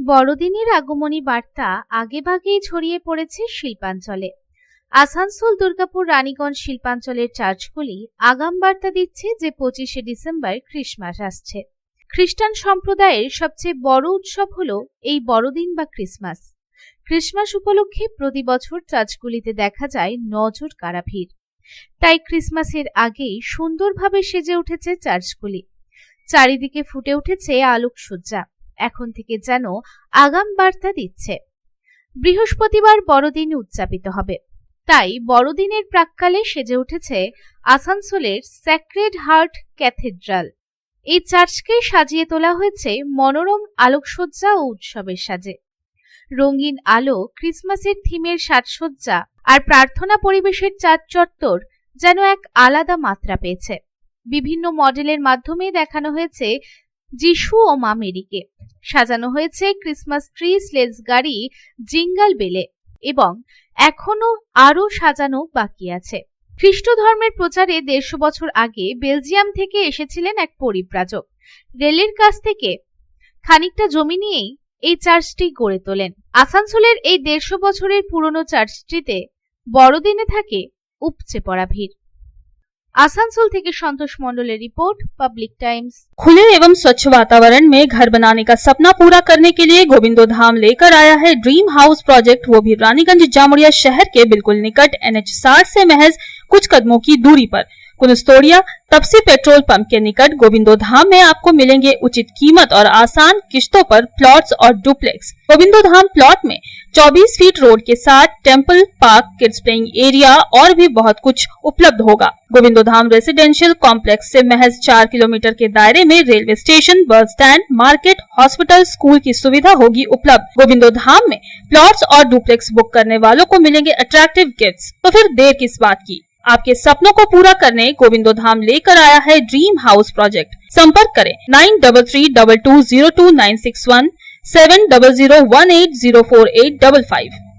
বড়দিনের আগমনী বার্তা আগেভাগেই ছড়িয়ে পড়েছে শিল্পাঞ্চলে। আসানসোল, দুর্গাপুর, রানীগঞ্জ শিল্পাঞ্চলের চার্চগুলি আগাম বার্তা দিচ্ছে যে 25শে ডিসেম্বর ক্রিসমাস আসছে। খ্রিস্টান সম্প্রদায়ের সবচেয়ে বড় উৎসব হলো এই বড়দিন বা ক্রিসমাস। ক্রিসমাস উপলক্ষে প্রতি বছর চার্চগুলিতে দেখা যায় নজর কাড়া ভিড়। তাই ক্রিসমাসের আগেই সুন্দরভাবে সেজে উঠেছে চার্চগুলি। চারিদিকে ফুটে উঠেছে আলোকসজ্জা, এখন থেকে যেন আগাম বার্তা দিচ্ছে বৃহস্পতিবার বড়দিন উদযাপিত হবে। তাই বড়দিনের প্রাক্কালে সেজে উঠেছে আসানসোলের স্যাক্রেড হার্ট ক্যাথেড্রাল। এই চার্চকে সাজিয়ে তোলা হয়েছে মনোরম আলোকসজ্জা ও উৎসবের সাজে। রঙিন আলো, ক্রিসমাসের থিমের সাজসজ্জা আর প্রার্থনা পরিবেশের চার্চ চত্বর যেন এক আলাদা মাত্রা পেয়েছে। বিভিন্ন মডেলের মাধ্যমে দেখানো হয়েছে যিশু ও মা মেরিকে, সাজানো হয়েছে ক্রিসমাস ট্রি, স্লেজ গাড়ি, জিঙ্গল বেলে এবং এখনো আরো সাজানো বাকি আছে। খ্রিস্ট ধর্মের প্রচারে 150 বছর আগে বেলজিয়াম থেকে এসেছিলেন এক পরিব্রাজক। রেলের কাছ থেকে খানিকটা জমি নিয়েই এই চার্চটি গড়ে তোলেন। আসানসোলের এই 150 বছরের পুরনো চার্চটিতে বড়দিনে থাকে উপচে পড়া ভিড়। आसनसोल থেকে संतोष मंडलेर रिपोर्ट, पब्लिक टाइम्स। खुले एवं स्वच्छ वातावरण में घर बनाने का सपना पूरा करने के लिए गोविंदो धाम लेकर आया है ड्रीम हाउस प्रोजेक्ट, वो भी रानीगंज जामुड़िया शहर के बिल्कुल निकट NH 60 से महज कुछ कदमों की दूरी पर कुनस्तोड़िया तपसी पेट्रोल पंप के निकट गोविंदो धाम में आपको मिलेंगे उचित कीमत और आसान किश्तों पर प्लॉट्स और डुप्लेक्स। गोविंदो धाम प्लॉट में 24 फीट रोड के साथ temple, park, kids playing area और भी बहुत कुछ उपलब्ध होगा। गोविंदो धाम रेसिडेंशियल कॉम्प्लेक्स से महज 4 किलोमीटर के दायरे में railway station, bus stand, market, hospital, school की सुविधा होगी उपलब्ध। गोविंदो धाम में प्लॉट्स और डुप्लेक्स बुक करने वालों को मिलेंगे अट्रैक्टिव गिफ्ट्स। तो फिर देर किस बात की, आपके सपनों को पूरा करने गोविंदो धाम लेकर आया है ड्रीम हाउस प्रोजेक्ट। संपर्क करें 9332202961, 7001804855।